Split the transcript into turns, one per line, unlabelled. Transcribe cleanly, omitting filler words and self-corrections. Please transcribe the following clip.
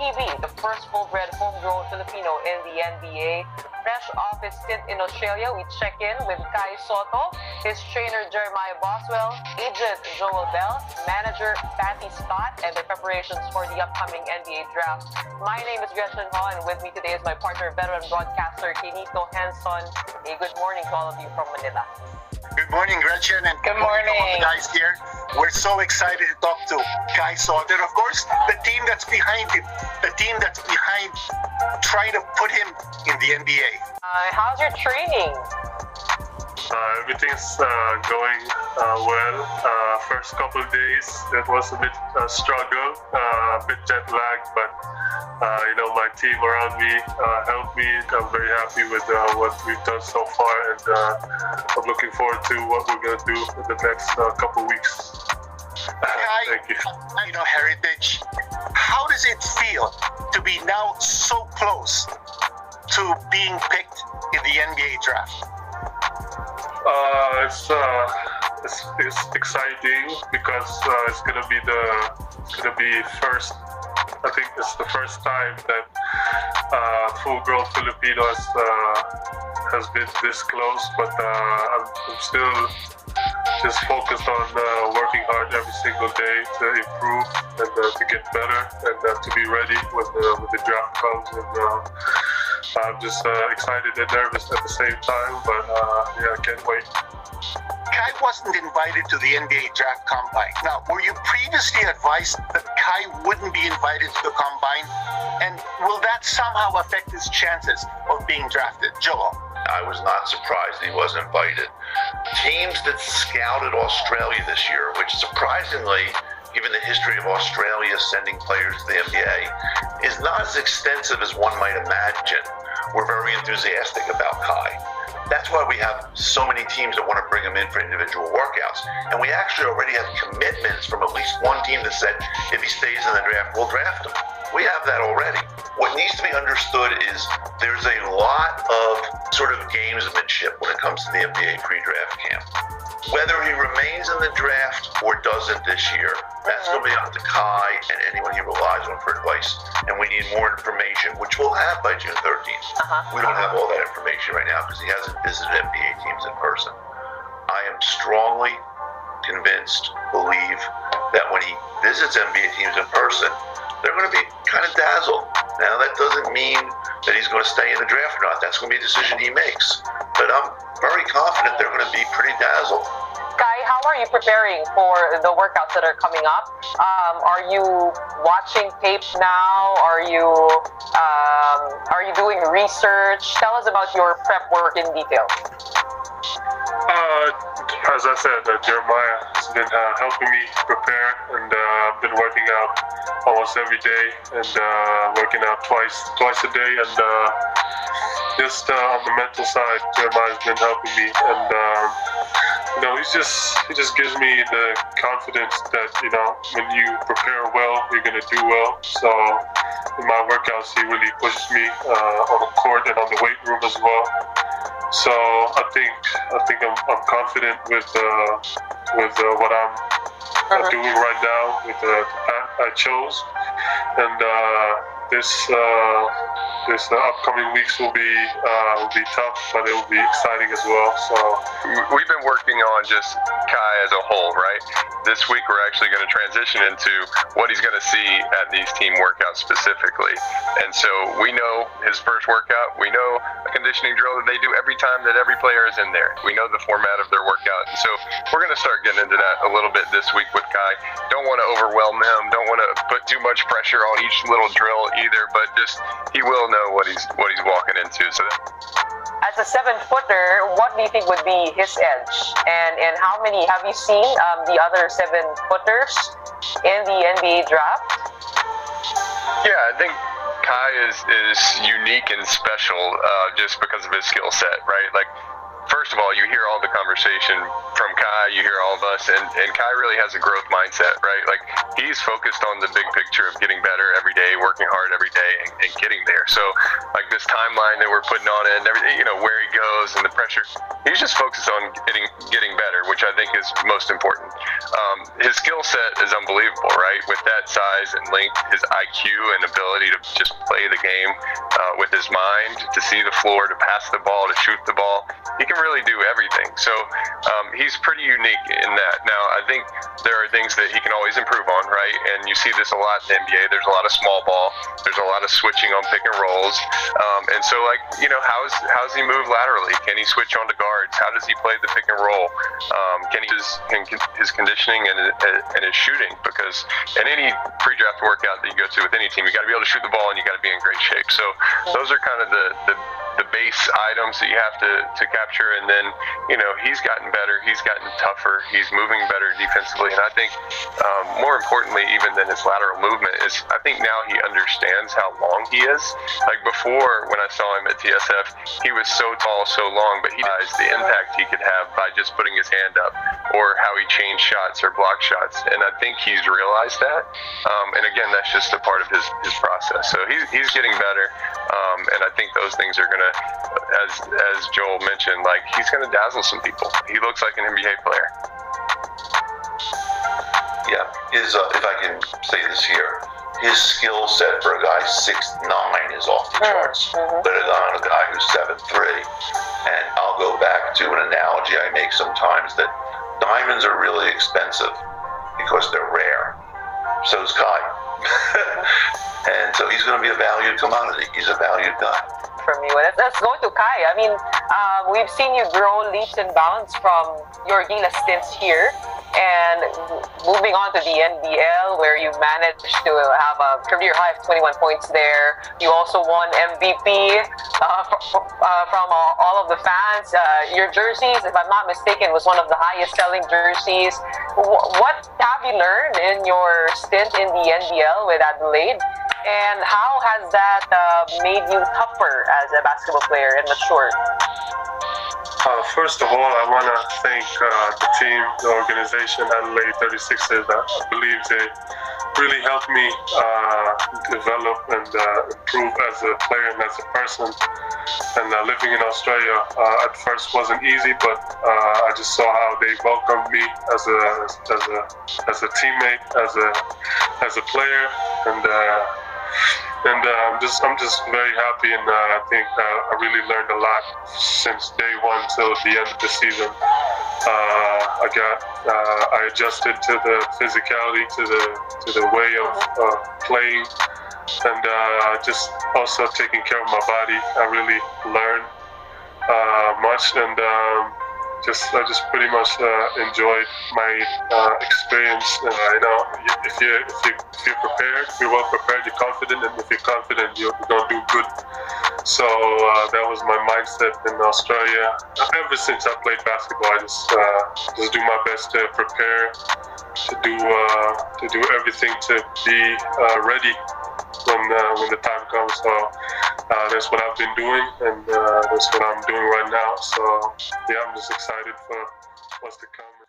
PB, the first full-bred homegrown Filipino in the NBA. Fresh off his stint in Australia, we check in with Kai Sotto, his trainer Jeremiah Boswell, agent Joel Bell, manager Patty Scott, and the preparations for the upcoming NBA draft. My name is Gretchen Ho, and with me today is my partner, veteran broadcaster Kinito Henson. A good morning to all of you from Manila.
Good morning, Gretchen, and
good morning,
all the guys here. We're so excited to talk to Kai Sotto, and of course, the team that's behind him, the team that's behind trying to put him in the NBA.
How's your training?
Everything's going well. First couple of days, it was a bit struggle, a bit jet lagged, but my team around me helped me. I'm very happy with what we've done so far, and I'm looking forward to what we're going to do in the next couple of weeks. Thank you.
Heritage, how does it feel to be now so close to being picked in the NBA draft?
It's exciting because it's gonna be first. I think it's the first time that full-grown Filipinos has been this close. But I'm still just focused on working hard every single day to improve and to get better and to be ready when the draft comes. And I'm just excited and nervous at the same time, but I can't wait.
Kai wasn't invited to the NBA draft combine. Now, were you previously advised that Kai wouldn't be invited to the combine? And will that somehow affect his chances of being drafted? Joel?
I was not surprised he wasn't invited. Teams that scouted Australia this year, which surprisingly, given the history of Australia sending players to the NBA, is not as extensive as one might imagine. We're very enthusiastic about Kai. That's why we have so many teams that want to bring him in for individual workouts. And we actually already have commitments from at least one team that said, if he stays in the draft, we'll draft him. We have that already. What needs to be understood is there's a lot of sort of gamesmanship when it comes to the NBA pre-draft camp. Whether he remains in the draft or doesn't this year, that's going to be up to Kai and anyone he relies on for advice. And we need more information, which we'll have by June 13th. We don't have all that information right now because he hasn't visited NBA teams in person. I am strongly convinced, believe, that when he visits NBA teams in person, they're going to be kind of dazzled. Now, that doesn't mean that he's going to stay in the draft or not. That's going to be a decision he makes. But I'm very confident they're going to be pretty dazzled.
Kai, how are you preparing for the workouts that are coming up? Are you watching tape now? Are you doing research? Tell us about your prep work in detail.
As I said, Jeremiah has been helping me prepare, and I've been working out almost every day and working out twice a day. And just on the mental side, Jeremiah's been helping me, and he just gives me the confidence that when you prepare well, you're gonna do well. So in my workouts, he really pushes me on the court and on the weight room as well. So I think I'm confident with what I'm doing right now with the path I chose, and this upcoming weeks will be tough, but it will be exciting as well. So
we've been working on just Kai as a whole, right? This week we're actually going to transition into what he's going to see at these team workouts specifically. And so we know his first workout, we know a conditioning drill that they do every time that every player is in there. We know the format of their workout. And so we're going to start getting into that a little bit this week with Kai. Don't want to overwhelm him, don't want to put too much pressure on each little drill either, but just he will know what he's walking into. So
as a 7-footer, what do you think would be his edge? And how many have you seen the other 7-footers in the NBA draft?
Yeah, I think Kai is unique and special just because of his skill set, right? Like first of all, you hear all the conversation from Kai, you hear all of us, and Kai really has a growth mindset, right? Like, he's focused on the big picture of getting better every day, working hard every day, and getting there. So, like, this timeline that we're putting on it and everything, where he goes and the pressure, he's just focused on getting better, which I think is most important. His skill set is unbelievable, right? With that size and length, his IQ and ability to just play the game with his mind, to see the floor, to pass the ball, to shoot the ball. He can really do everything. So he's pretty unique in that. Now, I think there are things that he can always improve on, right? And you see this a lot in the NBA. There's a lot of small ball. There's a lot of switching on pick and rolls. And so, like, how's he move laterally? Can he switch on to guards? How does he play the pick and roll? Can his conditioning and his shooting? Because in any pre-draft workout that you go to with any team, you got to be able to shoot the ball and you got to be in great shape. So those are kind of the base items that you have to capture. And then, he's gotten better. He's gotten tougher. He's moving better defensively. And I think more importantly, even than his lateral movement, is I think now he understands how long he is. Like, before, when I saw him at TSF, he was so tall, so long, but he realized the impact he could have by just putting his hand up, or how he changed shots or blocked shots. And I think he's realized that. And again, that's just a part of his process. So he's getting better. And I think those things are going to, as Joel mentioned, like, he's going to dazzle some people. He looks like an NBA player.
Yeah, if I can say this here, his skill set for a guy 6'9" is off the charts. Let alone a guy who's 7'3". And I'll go back to an analogy I make sometimes, that diamonds are really expensive because they're rare. So's Kai. And so he's going to be a valued commodity. He's a valued guy.
From you. Let's go to Kai. I mean, we've seen you grow leaps and bounds from your Gila stints here, and moving on to the NBL, where you managed to have a career high of 21 points there. You also won MVP from all of the fans. Your jerseys, if I'm not mistaken, was one of the highest selling jerseys. What have you learned in your stint in the NBL with Adelaide? And how has that made you tougher as a basketball player and matured?
First of all, I want to thank the team, the organization, Adelaide 36ers. I believe they really helped me develop and improve as a player and as a person. And living in Australia at first wasn't easy, but I just saw how they welcomed me as a teammate, as a player, and I'm just very happy, and I think I really learned a lot since day one till the end of the season. I adjusted to the physicality, to the way of playing, and just also taking care of my body. I really learned much, and I just pretty much enjoyed my experience. If you're prepared, if you're well prepared, you're confident, and if you're confident, you're gonna do good. So that was my mindset in Australia. Ever since I played basketball, I just do my best to prepare, to do everything to be ready when the time comes. So that's what I've been doing, and that's what I'm doing right now. So yeah, I'm just excited for what's to come.